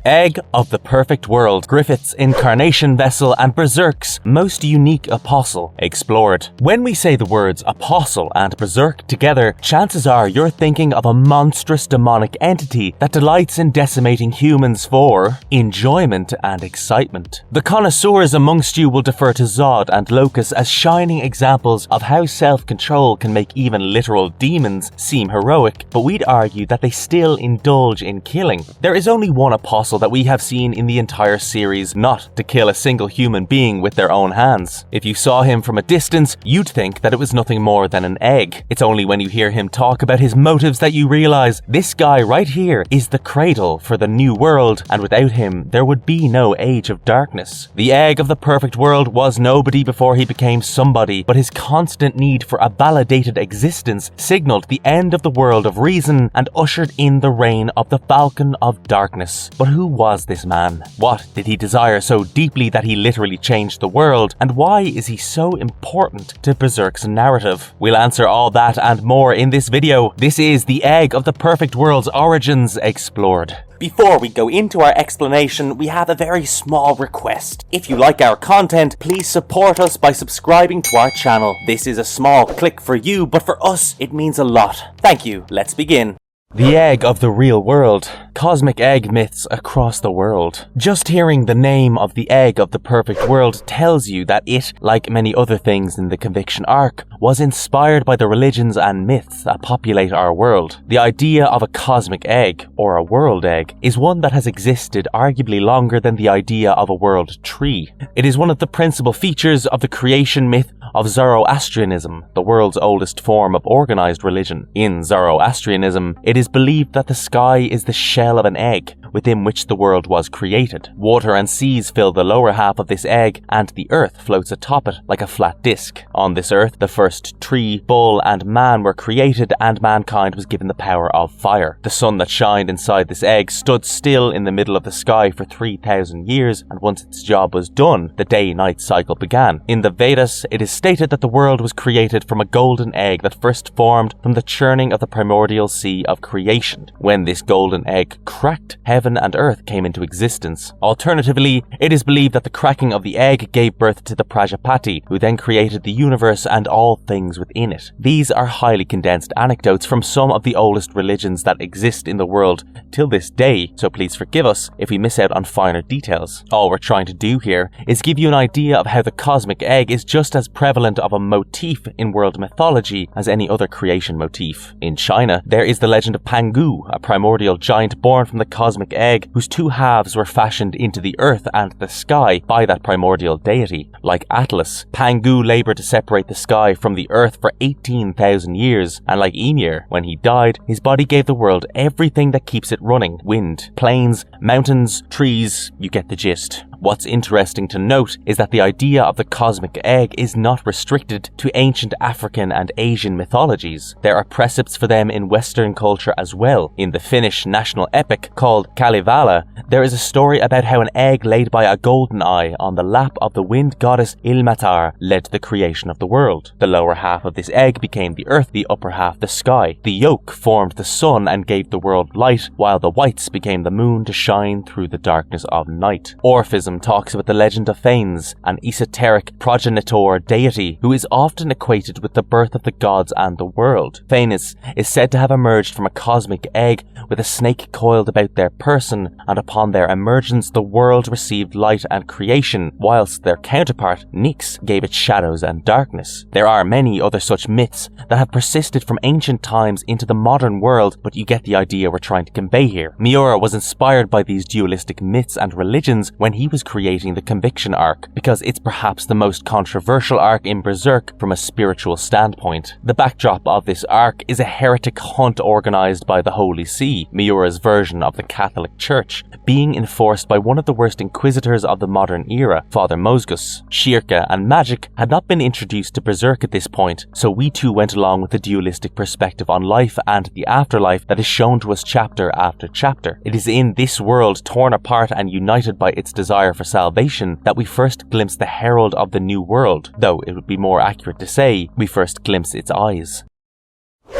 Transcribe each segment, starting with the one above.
Egg of the Perfect World, Griffith's Incarnation vessel and Berserk's most unique apostle explored. When we say the words apostle and Berserk together, chances are you're thinking of a monstrous demonic entity that delights in decimating humans for enjoyment and excitement. The connoisseurs amongst you will defer to Zod and Locus as shining examples of how self-control can make even literal demons seem heroic, but we'd argue that they still indulge in killing. There is only one apostle that we have seen in the entire series not to kill a single human being with their own hands. If you saw him from a distance, you'd think that it was nothing more than an egg. It's only when you hear him talk about his motives that you realize this guy right here is the cradle for the new world, and without him there would be no age of darkness. The egg of the perfect world was nobody before he became somebody, but his constant need for a validated existence signaled the end of the world of reason and ushered in the reign of the Falcon of Darkness. But who was this man? What did he desire so deeply that he literally changed the world? And why is he so important to Berserk's narrative? We'll answer all that and more in this video. This is the Egg of the Perfect World's origins explored. Before we go into our explanation, we have a very small request. If you like our content, please support us by subscribing to our channel. This is a small click for you, but for us, it means a lot. Thank you. Let's begin. The egg of the real world. Cosmic egg myths across the world. Just hearing the name of the egg of the perfect world tells you that it, like many other things in the Conviction arc, was inspired by the religions and myths that populate our world. The idea of a cosmic egg, or a world egg, is one that has existed arguably longer than the idea of a world tree. It is one of the principal features of the creation myth of Zoroastrianism, the world's oldest form of organized religion. In Zoroastrianism, it is believed that the sky is the shell of an egg within which the world was created. Water and seas fill the lower half of this egg, and the earth floats atop it like a flat disc. On this earth, the first tree, bull, and man were created, and mankind was given the power of fire. The sun that shined inside this egg stood still in the middle of the sky for 3,000 years, and once its job was done, the day-night cycle began. In the Vedas, it is stated that the world was created from a golden egg that first formed from the churning of the primordial sea of creation. When this golden egg cracked, heaven and earth came into existence. Alternatively, it is believed that the cracking of the egg gave birth to the Prajapati, who then created the universe and all things within it. These are highly condensed anecdotes from some of the oldest religions that exist in the world till this day, so please forgive us if we miss out on finer details. All we're trying to do here is give you an idea of how the cosmic egg is just as prevalent of a motif in world mythology as any other creation motif. In China, there is the legend of Pangu, a primordial giant born from the cosmic egg whose two halves were fashioned into the earth and the sky by that primordial deity. Like Atlas, Pangu labored to separate the sky from the earth for 18,000 years, and like Ymir, when he died, his body gave the world everything that keeps it running: wind, plains, mountains, trees, you get the gist. What's interesting to note is that the idea of the cosmic egg is not restricted to ancient African and Asian mythologies. There are precepts for them in Western culture as well. In the Finnish national epic called Kalevala, there is a story about how an egg laid by a golden eye on the lap of the wind goddess Ilmatar led to the creation of the world. The lower half of this egg became the earth, the upper half the sky. The yolk formed the sun and gave the world light, while the whites became the moon to shine through the darkness of night. Orphism talks about the legend of Phanes, an esoteric progenitor deity who is often equated with the birth of the gods and the world. Phanes is said to have emerged from a cosmic egg with a snake coiled about their person, and upon their emergence the world received light and creation, whilst their counterpart, Nyx, gave it shadows and darkness. There are many other such myths that have persisted from ancient times into the modern world, but you get the idea we're trying to convey here. Miura was inspired by these dualistic myths and religions when he was creating the Conviction arc, because it's perhaps the most controversial arc in Berserk from a spiritual standpoint. The backdrop of this arc is a heretic hunt organized by the Holy See, Miura's version of the Catholic Church, being enforced by one of the worst inquisitors of the modern era, Father Mozgus. Shirka and magic had not been introduced to Berserk at this point, so we too went along with the dualistic perspective on life and the afterlife that is shown to us chapter after chapter. It is in this world, torn apart and united by its desire for salvation, that we first glimpse the herald of the new world, though it would be more accurate to say we first glimpse its eyes.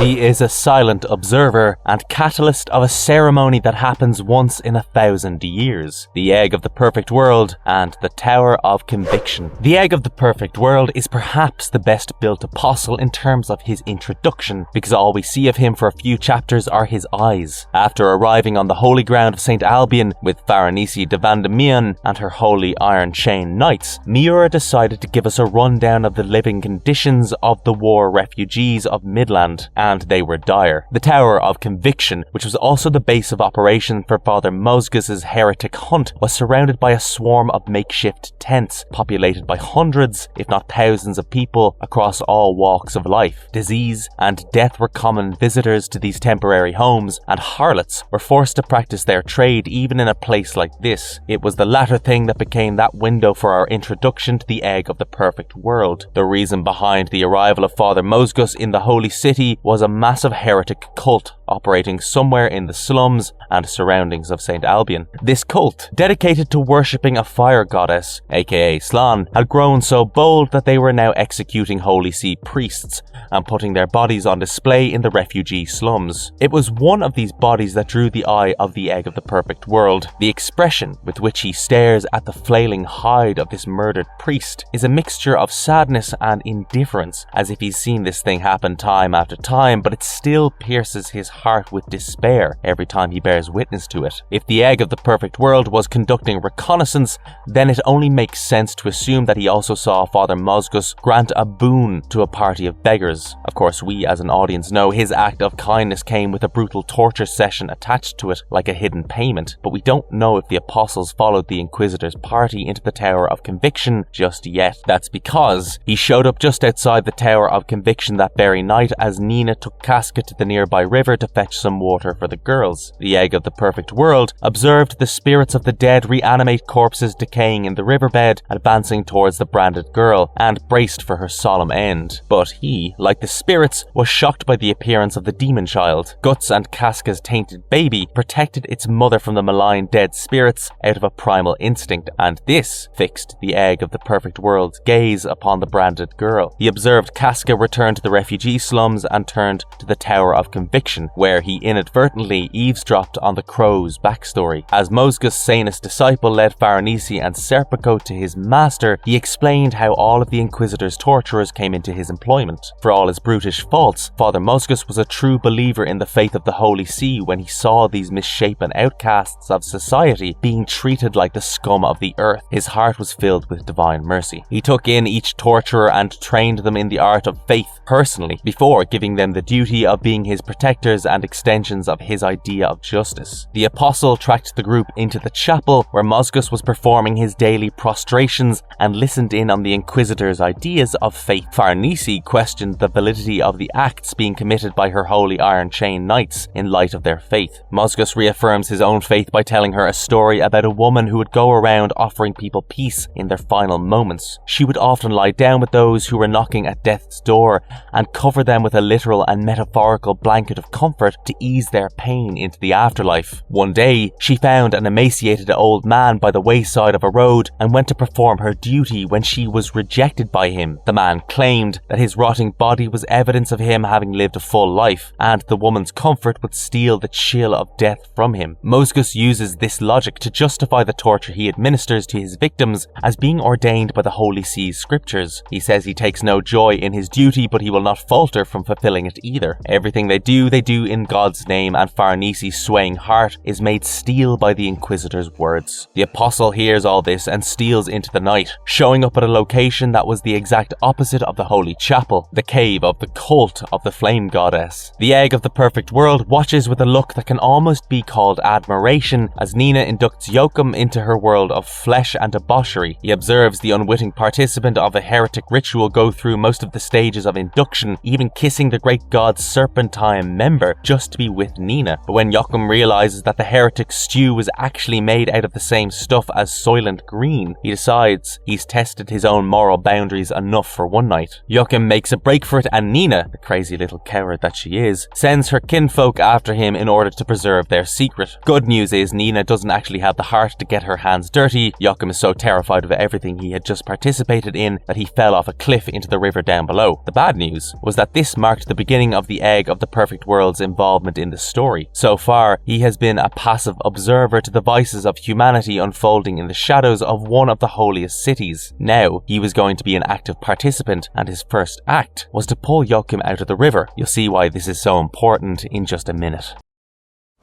He is a silent observer and catalyst of a ceremony that happens once in 1,000 years. The Egg of the Perfect World and the Tower of Conviction. The Egg of the Perfect World is perhaps the best built apostle in terms of his introduction, because all we see of him for a few chapters are his eyes. After arriving on the holy ground of St. Albion with Faranisi de Vandemion and her holy Iron Chain Knights, Miura decided to give us a rundown of the living conditions of the war refugees of Midland, and they were dire. The Tower of Conviction, which was also the base of operation for Father Mosgus's heretic hunt, was surrounded by a swarm of makeshift tents, populated by hundreds, if not thousands of people across all walks of life. Disease and death were common visitors to these temporary homes, and harlots were forced to practice their trade even in a place like this. It was the latter thing that became that window for our introduction to the Egg of the Perfect World. The reason behind the arrival of Father Mosgus in the Holy City was a massive heretic cult operating somewhere in the slums and surroundings of St. Albion. This cult, dedicated to worshipping a fire goddess, aka Slan, had grown so bold that they were now executing Holy See priests and putting their bodies on display in the refugee slums. It was one of these bodies that drew the eye of the Egg of the Perfect World. The expression with which he stares at the flailing hide of this murdered priest is a mixture of sadness and indifference, as if he's seen this thing happen time after time, but it still pierces his heart with despair every time he bears witness to it. If the Egg of the Perfect World was conducting reconnaissance, then it only makes sense to assume that he also saw Father Mosgus grant a boon to a party of beggars. Of course, we as an audience know his act of kindness came with a brutal torture session attached to it like a hidden payment, but we don't know if the apostles followed the Inquisitor's party into the Tower of Conviction just yet. That's because he showed up just outside the Tower of Conviction that very night as Nina took Casca to the nearby river to fetch some water for the girls. The Egg of the Perfect World observed the spirits of the dead reanimate corpses decaying in the riverbed, advancing towards the branded girl, and braced for her solemn end. But he, like the spirits, was shocked by the appearance of the demon child. Guts and Casca's tainted baby protected its mother from the malign dead spirits out of a primal instinct, and this fixed the Egg of the Perfect World's gaze upon the branded girl. He observed Casca return to the refugee slums and turned to the Tower of Conviction, where he inadvertently eavesdropped on the crow's backstory. As Mosgus' sanest disciple led Faranisi and Serpico to his master, he explained how all of the Inquisitor's torturers came into his employment. For all his brutish faults, Father Mosgus was a true believer in the faith of the Holy See when he saw these misshapen outcasts of society being treated like the scum of the earth. His heart was filled with divine mercy. He took in each torturer and trained them in the art of faith personally, before giving them the duty of being his protectors and extensions of his idea of justice. The apostle tracked the group into the chapel where Mosgus was performing his daily prostrations and listened in on the Inquisitor's ideas of faith. Farnese questioned the validity of the acts being committed by her holy Iron Chain Knights in light of their faith. Mosgus reaffirms his own faith by telling her a story about a woman who would go around offering people peace in their final moments. She would often lie down with those who were knocking at death's door and cover them with a literal and metaphorical blanket of comfort to ease their pain into the afterlife. One day, she found an emaciated old man by the wayside of a road and went to perform her duty when she was rejected by him. The man claimed that his rotting body was evidence of him having lived a full life, and the woman's comfort would steal the chill of death from him. Mosgus uses this logic to justify the torture he administers to his victims as being ordained by the Holy See's scriptures. He says he takes no joy in his duty, but he will not falter from fulfilling it either. Everything they do in God's name, and Farnese's swaying heart is made steel by the Inquisitor's words. The apostle hears all this and steals into the night, showing up at a location that was the exact opposite of the Holy Chapel, the cave of the cult of the Flame Goddess. The Egg of the Perfect World watches with a look that can almost be called admiration as Nina inducts Joachim into her world of flesh and debauchery. He observes the unwitting participant of a heretic ritual go through most of the stages of induction, even kissing the great god's serpentine member. together just to be with Nina. But when Joachim realizes that the heretic stew was actually made out of the same stuff as Soylent Green, he decides he's tested his own moral boundaries enough for one night. Joachim makes a break for it, and Nina, the crazy little coward that she is, sends her kinfolk after him in order to preserve their secret. Good news is Nina doesn't actually have the heart to get her hands dirty. Joachim is so terrified of everything he had just participated in that he fell off a cliff into the river down below. The bad news was that this marked the beginning of the egg of the perfect world's involvement in the story. So far, he has been a passive observer to the vices of humanity unfolding in the shadows of one of the holiest cities. Now, he was going to be an active participant, and his first act was to pull Joachim out of the river. You'll see why this is so important in just a minute.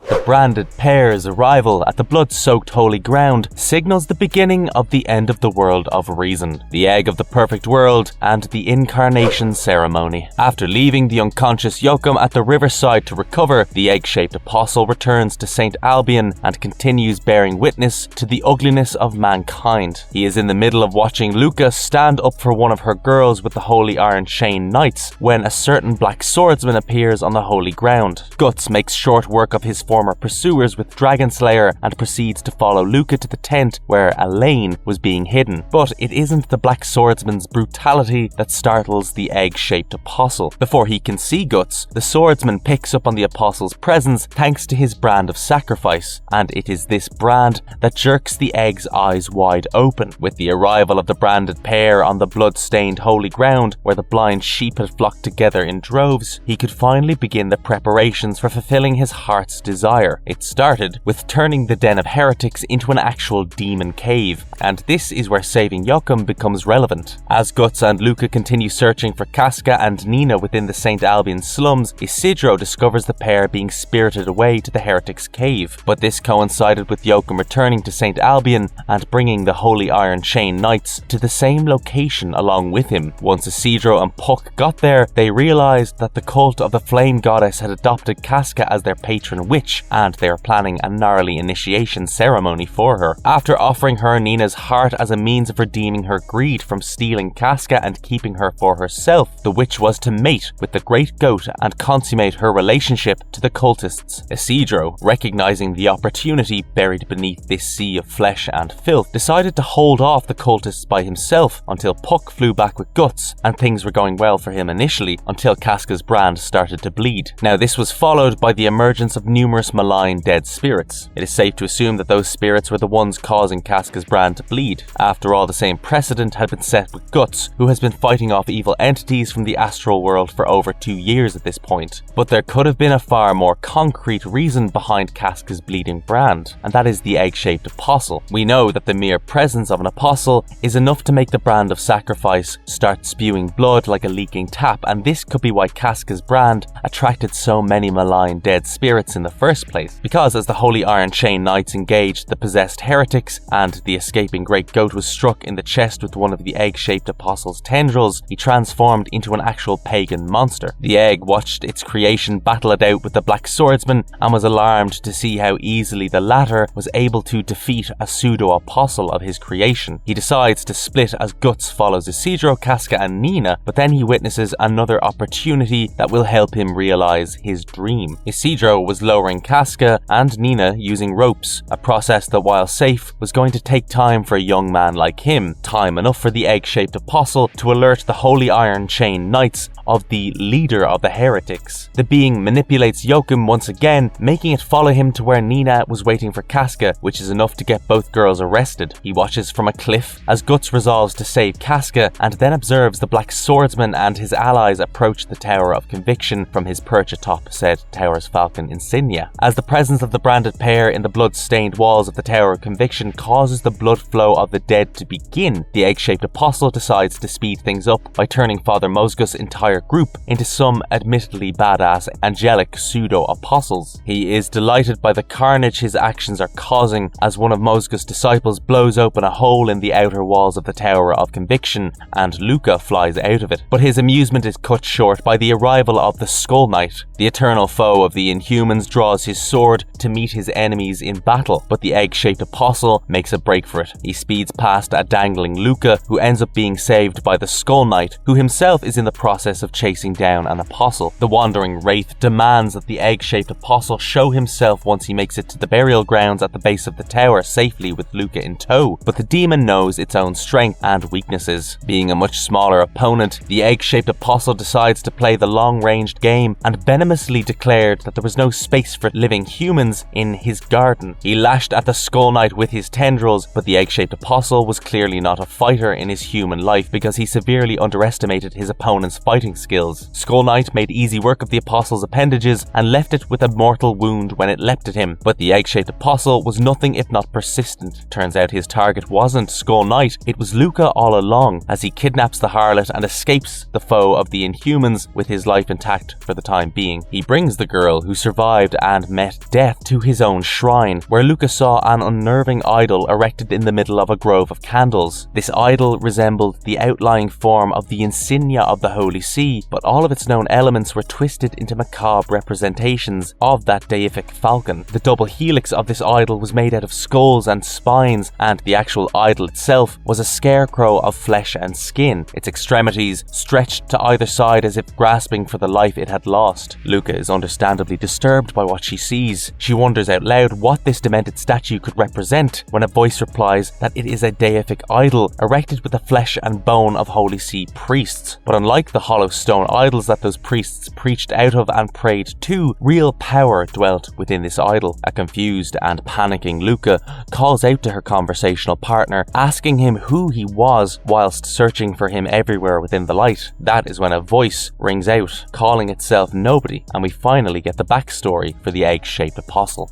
The branded pair's arrival at the blood-soaked holy ground signals the beginning of the end of the world of reason, the egg of the perfect world, and the incarnation ceremony. After leaving the unconscious Joachim at the riverside to recover, the egg-shaped apostle returns to St. Albion and continues bearing witness to the ugliness of mankind. He is in the middle of watching Luca stand up for one of her girls with the Holy Iron Chain Knights when a certain black swordsman appears on the holy ground. Guts makes short work of his former pursuers with Dragonslayer and proceeds to follow Luca to the tent where Elaine was being hidden. But it isn't the black swordsman's brutality that startles the egg-shaped apostle. Before he can see Guts, the swordsman picks up on the apostle's presence thanks to his brand of sacrifice, and it is this brand that jerks the egg's eyes wide open. With the arrival of the branded pair on the blood-stained holy ground where the blind sheep had flocked together in droves, he could finally begin the preparations for fulfilling his heart's desire. It started with turning the den of heretics into an actual demon cave, and this is where saving Joachim becomes relevant. As Guts and Luca continue searching for Casca and Nina within the St. Albion slums, Isidro discovers the pair being spirited away to the heretics' cave. But this coincided with Joachim returning to St. Albion and bringing the Holy Iron Chain Knights to the same location along with him. Once Isidro and Puck got there, they realized that the cult of the Flame Goddess had adopted Casca as their patron witch, and they are planning a gnarly initiation ceremony for her. After offering her Nina's heart as a means of redeeming her greed from stealing Casca and keeping her for herself, the witch was to mate with the Great Goat and consummate her relationship to the cultists. Isidro, recognizing the opportunity buried beneath this sea of flesh and filth, decided to hold off the cultists by himself until Puck flew back with Guts, and things were going well for him initially until Casca's brand started to bleed. Now, this was followed by the emergence of numerous malign dead spirits. It is safe to assume that those spirits were the ones causing Casca's brand to bleed. After all, the same precedent had been set with Guts, who has been fighting off evil entities from the astral world for over 2 years at this point. But there could have been a far more concrete reason behind Casca's bleeding brand, and that is the egg-shaped apostle. We know that the mere presence of an apostle is enough to make the brand of sacrifice start spewing blood like a leaking tap, and this could be why Casca's brand attracted so many malign dead spirits in the first place, because as the Holy Iron Chain Knights engaged the possessed heretics and the escaping Great Goat was struck in the chest with one of the egg-shaped apostle's tendrils, he transformed into an actual pagan monster. The egg watched its creation battle it out with the Black Swordsman and was alarmed to see how easily the latter was able to defeat a pseudo-apostle of his creation. He decides to split as Guts follows Isidro, Casca and Nina, but then he witnesses another opportunity that will help him realize his dream. Isidro was lowering Casca and Nina using ropes, a process that, while safe, was going to take time for a young man like him, time enough for the egg-shaped apostle to alert the Holy Iron Chain Knights of the leader of the heretics. The being manipulates Joachim once again, making it follow him to where Nina was waiting for Casca, which is enough to get both girls arrested. He watches from a cliff as Guts resolves to save Casca and then observes the Black Swordsman and his allies approach the Tower of Conviction from his perch atop said Tower's falcon insignia. As the presence of the branded pair in the blood-stained walls of the Tower of Conviction causes the blood flow of the dead to begin, the egg-shaped apostle decides to speed things up by turning Father Mozgus' entire group into some admittedly badass angelic pseudo-apostles. He is delighted by the carnage his actions are causing as one of Mozgus' disciples blows open a hole in the outer walls of the Tower of Conviction and Luca flies out of it. But his amusement is cut short by the arrival of the Skull Knight. The eternal foe of the Inhumans draws draws his sword to meet his enemies in battle, but the egg-shaped apostle makes a break for it. He speeds past a dangling Luca, who ends up being saved by the Skull Knight, who himself is in the process of chasing down an apostle. The wandering wraith demands that the egg-shaped apostle show himself once he makes it to the burial grounds at the base of the tower safely with Luca in tow, but the demon knows its own strength and weaknesses. Being a much smaller opponent, the egg-shaped apostle decides to play the long-ranged game and venomously declared that there was no space for living humans in his garden. He lashed at the Skull Knight with his tendrils, but the egg-shaped apostle was clearly not a fighter in his human life because he severely underestimated his opponent's fighting skills. Skull Knight made easy work of the apostle's appendages and left it with a mortal wound when it leapt at him, but the egg-shaped apostle was nothing if not persistent. Turns out his target wasn't Skull Knight, it was Luca all along, as he kidnaps the harlot and escapes the foe of the Inhumans with his life intact for the time being. He brings the girl who survived and met death to his own shrine, where Luca saw an unnerving idol erected in the middle of a grove of candles. This idol resembled the outlying form of the insignia of the Holy See, but all of its known elements were twisted into macabre representations of that deific falcon. The double helix of this idol was made out of skulls and spines, and the actual idol itself was a scarecrow of flesh and skin, its extremities stretched to either side as if grasping for the life it had lost. Luca is understandably disturbed by what she sees. She wonders out loud what this demented statue could represent, when a voice replies that it is a deific idol erected with the flesh and bone of Holy See priests. But unlike the hollow stone idols that those priests preached out of and prayed to, real power dwelt within this idol. A confused and panicking Luca calls out to her conversational partner, asking him who he was whilst searching for him everywhere within the light. That is when a voice rings out, calling itself Nobody, and we finally get the backstory for the egg-shaped apostle.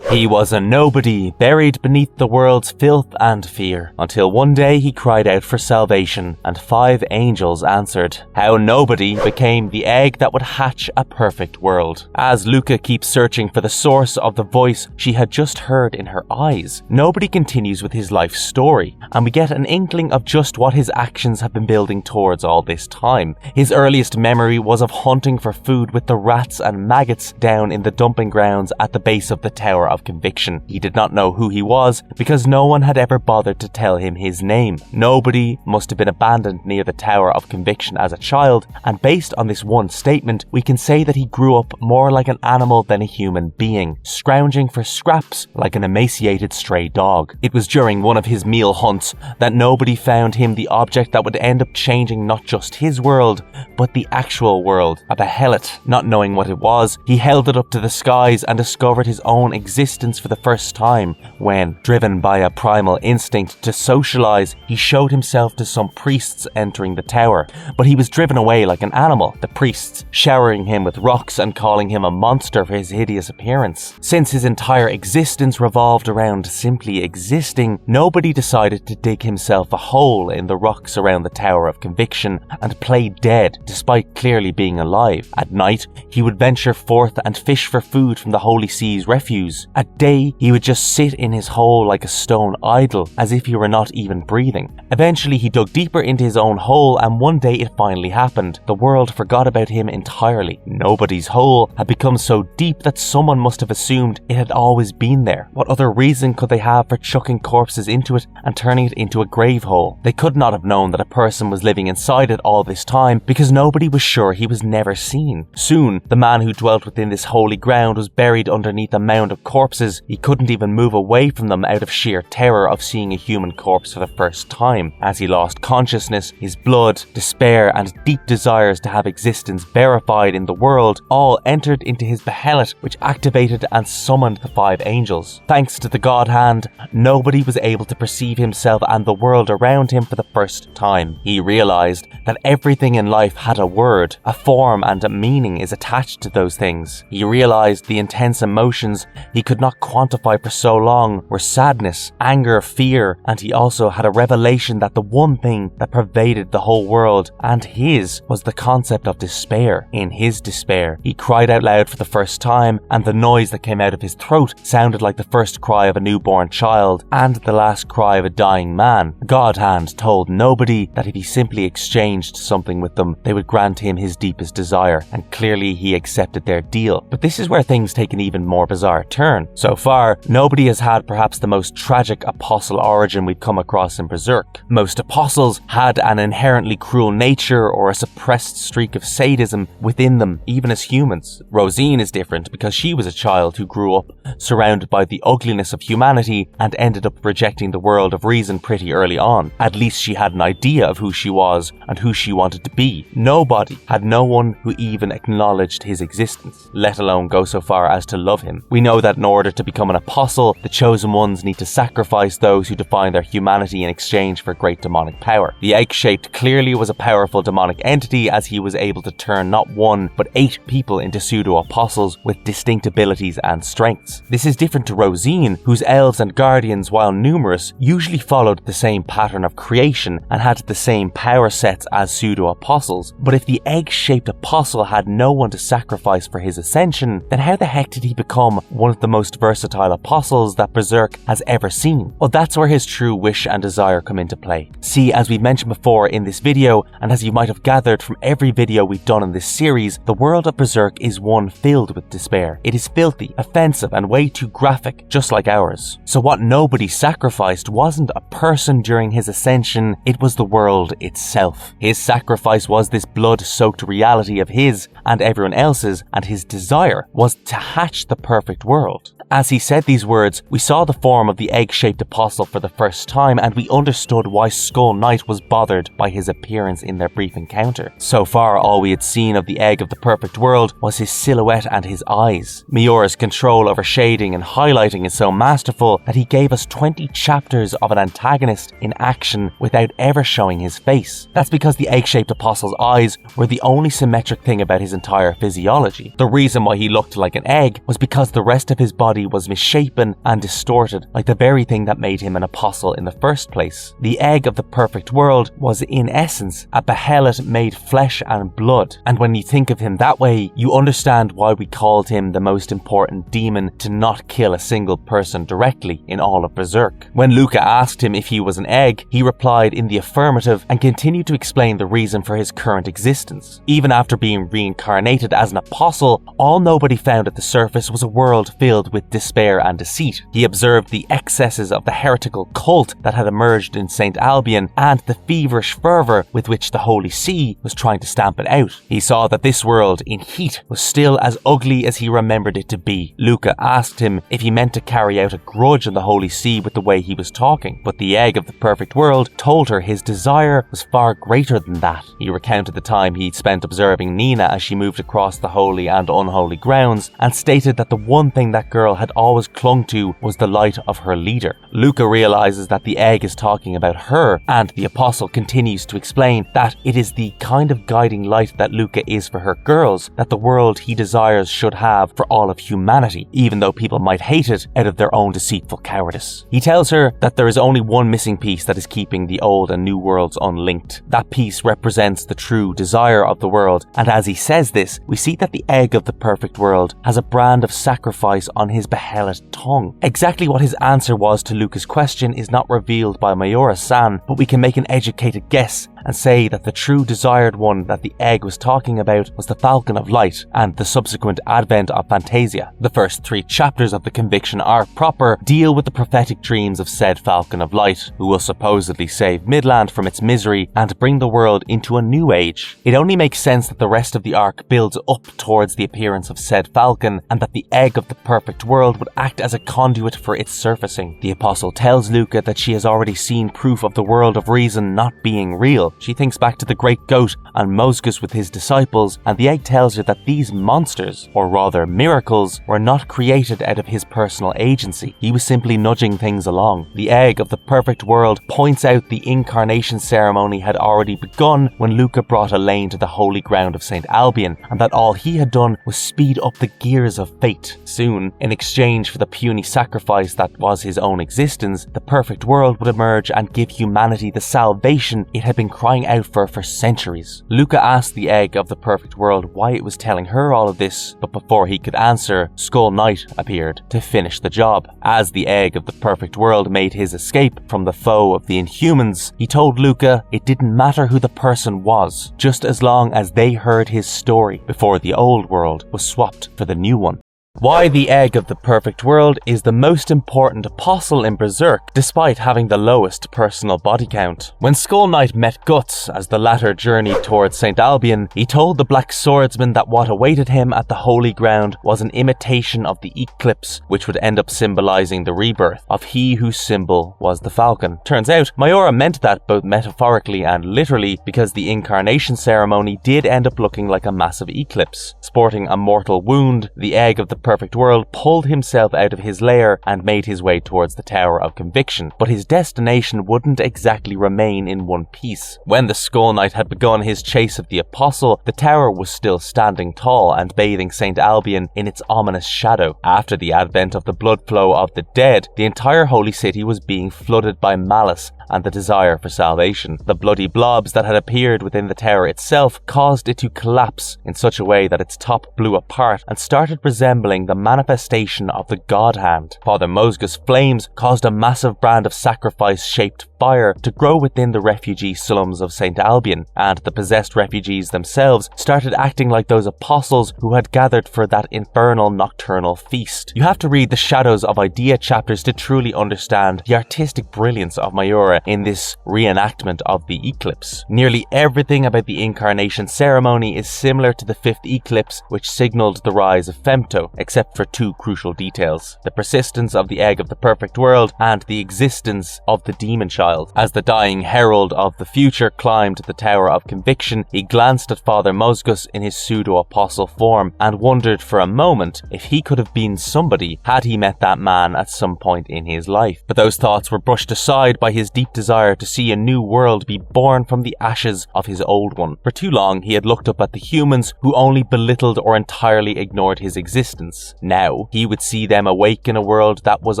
He was a nobody, buried beneath the world's filth and fear, until one day he cried out for salvation, and 5 angels answered. How nobody became the egg that would hatch a perfect world. As Luca keeps searching for the source of the voice she had just heard in her eyes, Nobody continues with his life story, and we get an inkling of just what his actions have been building towards all this time. His earliest memory was of hunting for food with the rats and maggots down in the dumping grounds at the base of the Tower of Conviction. He did not know who he was because no one had ever bothered to tell him his name. Nobody must have been abandoned near the Tower of Conviction as a child, and based on this one statement, we can say that he grew up more like an animal than a human being, scrounging for scraps like an emaciated stray dog. It was during one of his meal hunts that Nobody found him the object that would end up changing not just his world, but the actual world, a behelit. Not knowing what it was, he held it up to the skies and discovered his own existence for the first time when, driven by a primal instinct to socialize, he showed himself to some priests entering the tower. But he was driven away like an animal, the priests showering him with rocks and calling him a monster for his hideous appearance. Since his entire existence revolved around simply existing, Nobody decided to dig himself a hole in the rocks around the Tower of Conviction and play dead despite clearly being alive. At night, he would venture forth and fish for food from the Holy Sea's refuse. At day, he would just sit in his hole like a stone idol, as if he were not even breathing. Eventually, he dug deeper into his own hole, and one day it finally happened. The world forgot about him entirely. Nobody's hole had become so deep that someone must have assumed it had always been there. What other reason could they have for chucking corpses into it and turning it into a grave hole? They could not have known that a person was living inside it all this time, because Nobody was sure he was never seen. Soon, the man who dwelt within this holy ground was buried underneath a mound of corpses. He couldn't even move away from them out of sheer terror of seeing a human corpse for the first time. As he lost consciousness, his blood, despair, and deep desires to have existence verified in the world all entered into his behelit, which activated and summoned the 5 angels. Thanks to the God Hand, Nobody was able to perceive himself and the world around him for the first time. He realized that everything in life had a word, a form, and a meaning is attached to those things. He realized the intense emotions he could not quantify for so long were sadness, anger, fear, and he also had a revelation that the one thing that pervaded the whole world and his was the concept of despair. In his despair, he cried out loud for the first time, and the noise that came out of his throat sounded like the first cry of a newborn child and the last cry of a dying man. God Hand told nobody that if he simply exchanged something with them, they would grant him his deepest desire, and clearly he accepted their deal. But this is where things take an even more bizarre turn. So far, nobody has had perhaps the most tragic apostle origin we've come across in Berserk. Most apostles had an inherently cruel nature or a suppressed streak of sadism within them, even as humans. Rosine is different because she was a child who grew up surrounded by the ugliness of humanity and ended up rejecting the world of reason pretty early on. At least she had an idea of who she was and who she wanted to be. Nobody had no one who even acknowledged his existence, let alone go so far as to love him. We know that in order to become an apostle, the chosen ones need to sacrifice those who define their humanity in exchange for great demonic power. The egg-shaped clearly was a powerful demonic entity, as he was able to turn not one but 8 people into pseudo-apostles with distinct abilities and strengths. This is different to Rosine, whose elves and guardians, while numerous, usually followed the same pattern of creation and had the same power sets as pseudo-apostles. But if the egg-shaped apostle had no one to sacrifice for his ascension, then how the heck did he become one of the most versatile apostles that Berserk has ever seen? Well, that's where his true wish and desire come into play. See, as we mentioned before in this video, and as you might have gathered from every video we've done in this series, the world of Berserk is one filled with despair. It is filthy, offensive, and way too graphic, just like ours. So what nobody sacrificed wasn't a person during his ascension, it was the world itself. His sacrifice was this blood-soaked reality of his and everyone else's, and his desire was to hatch the perfect world. As he said these words, we saw the form of the egg-shaped apostle for the first time, and we understood why Skull Knight was bothered by his appearance in their brief encounter. So far, all we had seen of the egg of the perfect world was his silhouette and his eyes. Miura's control over shading and highlighting is so masterful that he gave us 20 chapters of an antagonist in action without ever showing his face. That's because the egg-shaped apostle's eyes were the only symmetric thing about his entire physiology. The reason why he looked like an egg was because the rest of his body was misshapen and distorted, like the very thing that made him an apostle in the first place. The egg of the perfect world was in essence a behelit made flesh and blood, and when you think of him that way, you understand why we called him the most important demon to not kill a single person directly in all of Berserk. When Luca asked him if he was an egg, he replied in the affirmative and continued to explain the reason for his current existence. Even after being reincarnated as an apostle, all nobody found at the surface was a world filled with despair and deceit. He observed the excesses of the heretical cult that had emerged in St. Albion and the feverish fervour with which the Holy See was trying to stamp it out. He saw that this world, in heat, was still as ugly as he remembered it to be. Luca asked him if he meant to carry out a grudge on the Holy See with the way he was talking, but the egg of the perfect world told her his desire was far greater than that. He recounted the time he'd spent observing Nina as she moved across the holy and unholy grounds, and stated that the one thing that girl had always clung to was the light of her leader. Luca realizes that the egg is talking about her, and the apostle continues to explain that it is the kind of guiding light that Luca is for her girls that the world he desires should have for all of humanity, even though people might hate it out of their own deceitful cowardice. He tells her that there is only one missing piece that is keeping the old and new worlds unlinked. That piece represents the true desire of the world, and as he says this, we see that the egg of the perfect world has a brand of sacrifice on his behelit tongue. Exactly what his answer was to Luca's question is not revealed by Mayura-san, but we can make an educated guess and say that the true desired one that the egg was talking about was the Falcon of Light and the subsequent advent of Fantasia. The first 3 chapters of the Conviction arc proper deal with the prophetic dreams of said Falcon of Light, who will supposedly save Midland from its misery and bring the world into a new age. It only makes sense that the rest of the arc builds up towards the appearance of said Falcon, and that the egg of the perfect world would act as a conduit for its surfacing. The apostle tells Luca that she has already seen proof of the world of reason not being real, unreal. She thinks back to the Great Goat and Mosgus with his disciples, and the egg tells her that these monsters, or rather miracles, were not created out of his personal agency. He was simply nudging things along. The egg of the perfect world points out the incarnation ceremony had already begun when Luca brought Elaine to the holy ground of St. Albion, and that all he had done was speed up the gears of fate. Soon, in exchange for the puny sacrifice that was his own existence, the perfect world would emerge and give humanity the salvation it had been crying out for centuries. Luca asked the egg of the perfect world why it was telling her all of this, but before he could answer, Skull Knight appeared to finish the job. As the egg of the perfect world made his escape from the foe of the Inhumans, he told Luca it didn't matter who the person was, just as long as they heard his story before the old world was swapped for the new one. Why the egg of the perfect world is the most important apostle in Berserk, despite having the lowest personal body count. When Skull Knight met Guts as the latter journeyed towards St. Albion, he told the Black Swordsman that what awaited him at the holy ground was an imitation of the eclipse, which would end up symbolizing the rebirth of he whose symbol was the falcon. Turns out, Mayura meant that both metaphorically and literally, because the incarnation ceremony did end up looking like a massive eclipse. Sporting a mortal wound, the egg of the perfect world pulled himself out of his lair and made his way towards the Tower of Conviction, but his destination wouldn't exactly remain in one piece. When the Skull Knight had begun his chase of the Apostle, the tower was still standing tall and bathing St. Albion in its ominous shadow. After the advent of the blood flow of the dead, the entire holy city was being flooded by malice and the desire for salvation. The bloody blobs that had appeared within the tower itself caused it to collapse in such a way that its top blew apart and started resembling the manifestation of the God Hand. Father Mosgus' flames caused a massive brand of sacrifice-shaped fire to grow within the refugee slums of St. Albion, and the possessed refugees themselves started acting like those apostles who had gathered for that infernal nocturnal feast. You have to read the Shadows of Idea chapters to truly understand the artistic brilliance of Mayura in this reenactment of the eclipse. Nearly everything about the incarnation ceremony is similar to the fifth eclipse, which signaled the rise of Femto, except for two crucial details: the persistence of the egg of the perfect world and the existence of the demon child. As the dying herald of the future climbed the Tower of Conviction, he glanced at Father Mosgus in his pseudo-apostle form and wondered for a moment if he could have been somebody had he met that man at some point in his life. But those thoughts were brushed aside by his deep desire to see a new world be born from the ashes of his old one. For too long he had looked up at the humans who only belittled or entirely ignored his existence. Now he would see them awake in a world that was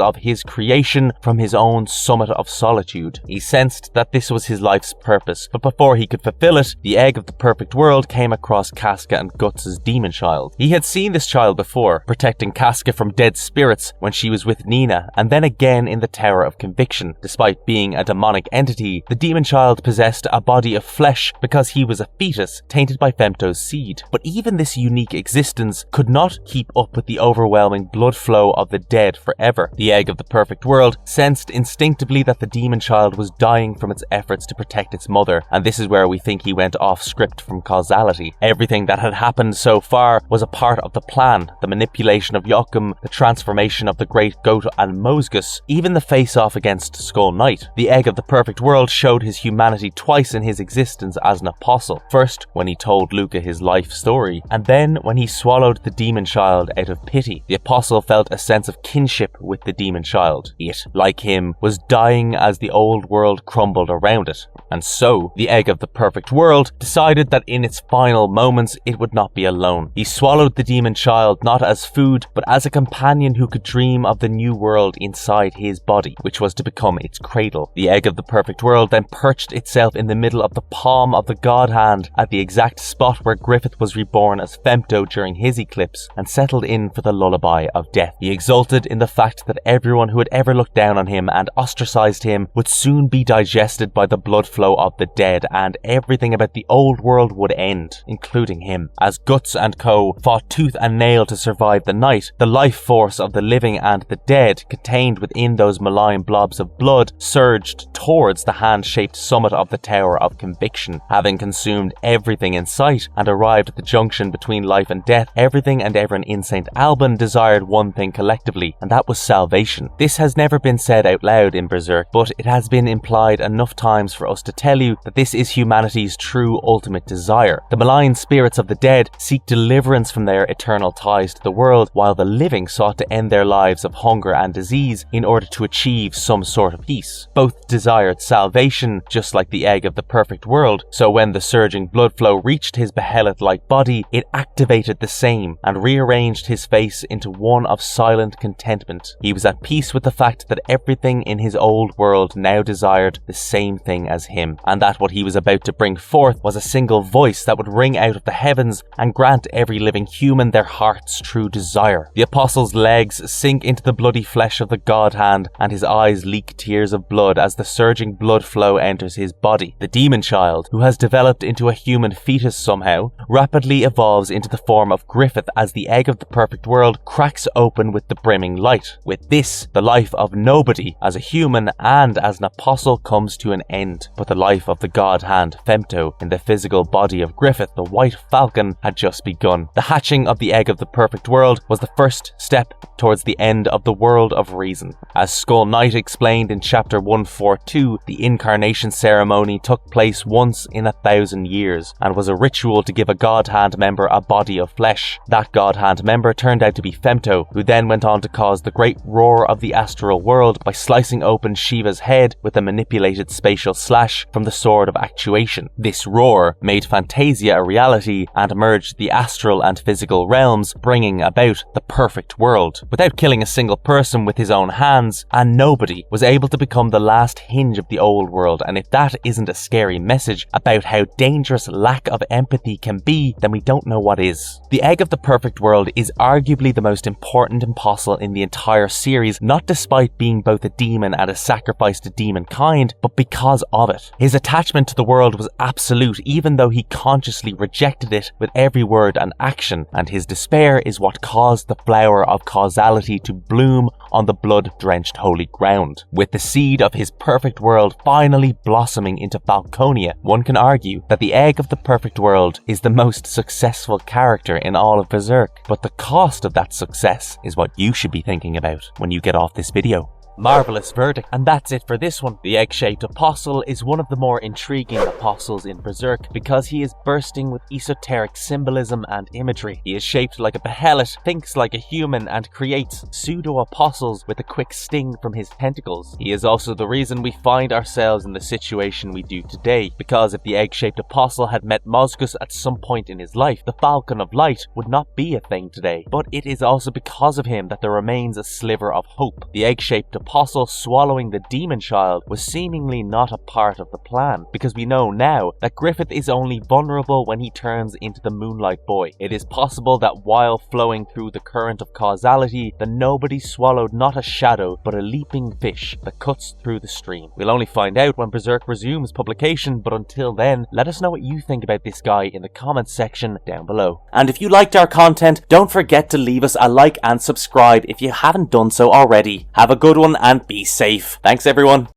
of his creation from his own summit of solitude. He sensed that this was his life's purpose, but before he could fulfill it, the egg of the perfect world came across Casca and Guts' demon child. He had seen this child before, protecting Casca from dead spirits when she was with Nina, and then again in the Tower of Conviction. Despite being a demonic entity, the demon child possessed a body of flesh because he was a fetus tainted by Femto's seed. But even this unique existence could not keep up with the overwhelming blood flow of the dead forever. The egg of the perfect world sensed instinctively that the demon child was dying from its efforts to protect its mother, and this is where we think he went off script from causality. Everything that had happened so far was a part of the plan: the manipulation of Joachim, the transformation of the Great Goat and Mosgus, even the face-off against Skull Knight. The egg of the perfect world showed his humanity twice in his existence as an apostle. First, when he told Luca his life story, and then when he swallowed the demon child out of pity. The apostle felt a sense of kinship with the demon child. It, like him, was dying as the old world crumbled around it. And so, the egg of the perfect world decided that in its final moments it would not be alone. He swallowed the demon child not as food, but as a companion who could dream of the new world inside his body, which was to become its cradle. The egg of the perfect world then perched itself in the middle of the palm of the God Hand at the exact spot where Griffith was reborn as Femto during his eclipse and settled in for the lullaby of death. He exulted in the fact that everyone who had ever looked down on him and ostracized him would soon be digested by the blood flow of the dead, and everything about the old world would end, including him. As Guts and co. fought tooth and nail to survive the night, the life force of the living and the dead contained within those malign blobs of blood surged towards the hand-shaped summit of the Tower of Conviction. Having consumed everything in sight and arrived at the junction between life and death, everything and everyone in St. Alban desired one thing collectively, and that was salvation. This has never been said out loud in Berserk, but it has been implied enough times for us to tell you that this is humanity's true ultimate desire. The malign spirits of the dead seek deliverance from their eternal ties to the world, while the living sought to end their lives of hunger and disease in order to achieve some sort of peace. Both desired salvation, just like the egg of the perfect world, so when the surging blood flow reached his behemoth-like body, it activated the same and rearranged his face into one of silent contentment. He was at peace with the fact that everything in his old world now desired the same thing as him, and that what he was about to bring forth was a single voice that would ring out of the heavens and grant every living human their heart's true desire. The apostle's legs sink into the bloody flesh of the God Hand, and his eyes leak tears of blood as the surging blood flow enters his body. The demon child, who has developed into a human fetus somehow, rapidly evolves into the form of Griffith as the egg of the perfect world cracks open with the brimming light. With this, the life of nobody as a human and as an apostle comes to an end. But the life of the God Hand Femto in the physical body of Griffith, the White Falcon, had just begun. The hatching of the egg of the perfect world was the first step towards the end of the world of reason. As Skull Knight explained in chapter 142, the Incarnation ceremony took place once in 1,000 years and was a ritual to give a God Hand member a body of flesh. That God Hand member turned out to be Femto, who then went on to cause the great roar of the astral world by slicing open Shiva's head with a manipulated spatial slash from the sword of actuation. This roar made Fantasia a reality and merged the astral and physical realms, bringing about the perfect world. Without killing a single person with his own hands, and nobody was able to become the last hinge of the old world, and if that isn't a scary message about how dangerous lack of empathy can be, then we don't know what is. The egg of the perfect world is arguably the most important apostle in the entire series, not despite being both a demon and a sacrifice to demon kind, but because of it. His attachment to the world was absolute, even though he consciously rejected it with every word and action, and his despair is what caused the flower of causality to bloom on the blood-drenched holy ground. With the seed of his perfect world finally blossoming into Falconia, one can argue that the egg of the perfect world is the most successful character in all of Berserk, but the cost of that success is what you should be thinking about when you get off this video. Marvelous verdict. And that's it for this one. The egg-shaped apostle is one of the more intriguing apostles in Berserk because he is bursting with esoteric symbolism and imagery. He is shaped like a behemoth, thinks like a human, and creates pseudo-apostles with a quick sting from his tentacles. He is also the reason we find ourselves in the situation we do today, because if the egg-shaped apostle had met Mozgus at some point in his life, the Falcon of Light would not be a thing today. But it is also because of him that there remains a sliver of hope. The egg-shaped apostle swallowing the demon child was seemingly not a part of the plan, because we know now that Griffith is only vulnerable when he turns into the Moonlight Boy. It is possible that while flowing through the current of causality, the nobody swallowed not a shadow but a leaping fish that cuts through the stream. We'll only find out when Berserk resumes publication, but until then, let us know what you think about this guy in the comments section down below. And if you liked our content, don't forget to leave us a like and subscribe if you haven't done so already. Have a good one and be safe. Thanks everyone.